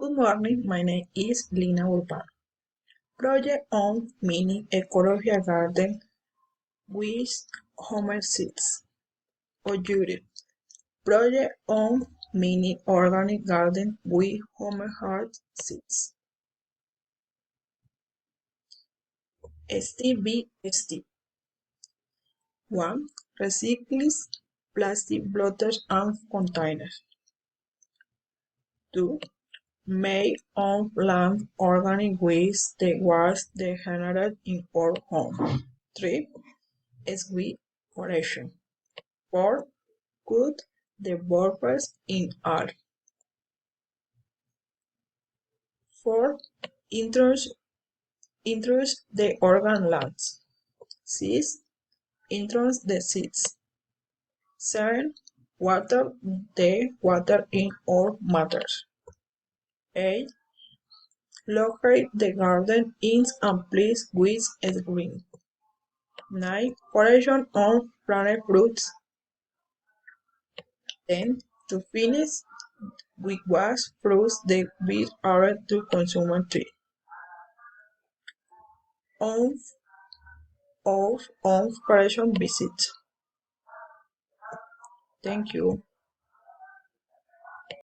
Good morning, my name is Lina Urbano. Project on mini ecological garden with homer seeds. Oyuri. Project on mini organic garden with homer heart seeds. STBST. 1. Recycles plastic bottles and containers. 2. Make on land organic waste that was degenerated in our home. 3. Sweet oration. 4. Cut the borders in R. 4. Introduce the organ lands. 6. Introduce the seeds. 7. Water the water in all matters. 8. Locate the garden ins and place with green. 9. Operation on planet fruits. 10. To finish, we was fruits that we are to consume tree. On operation visit. Thank you.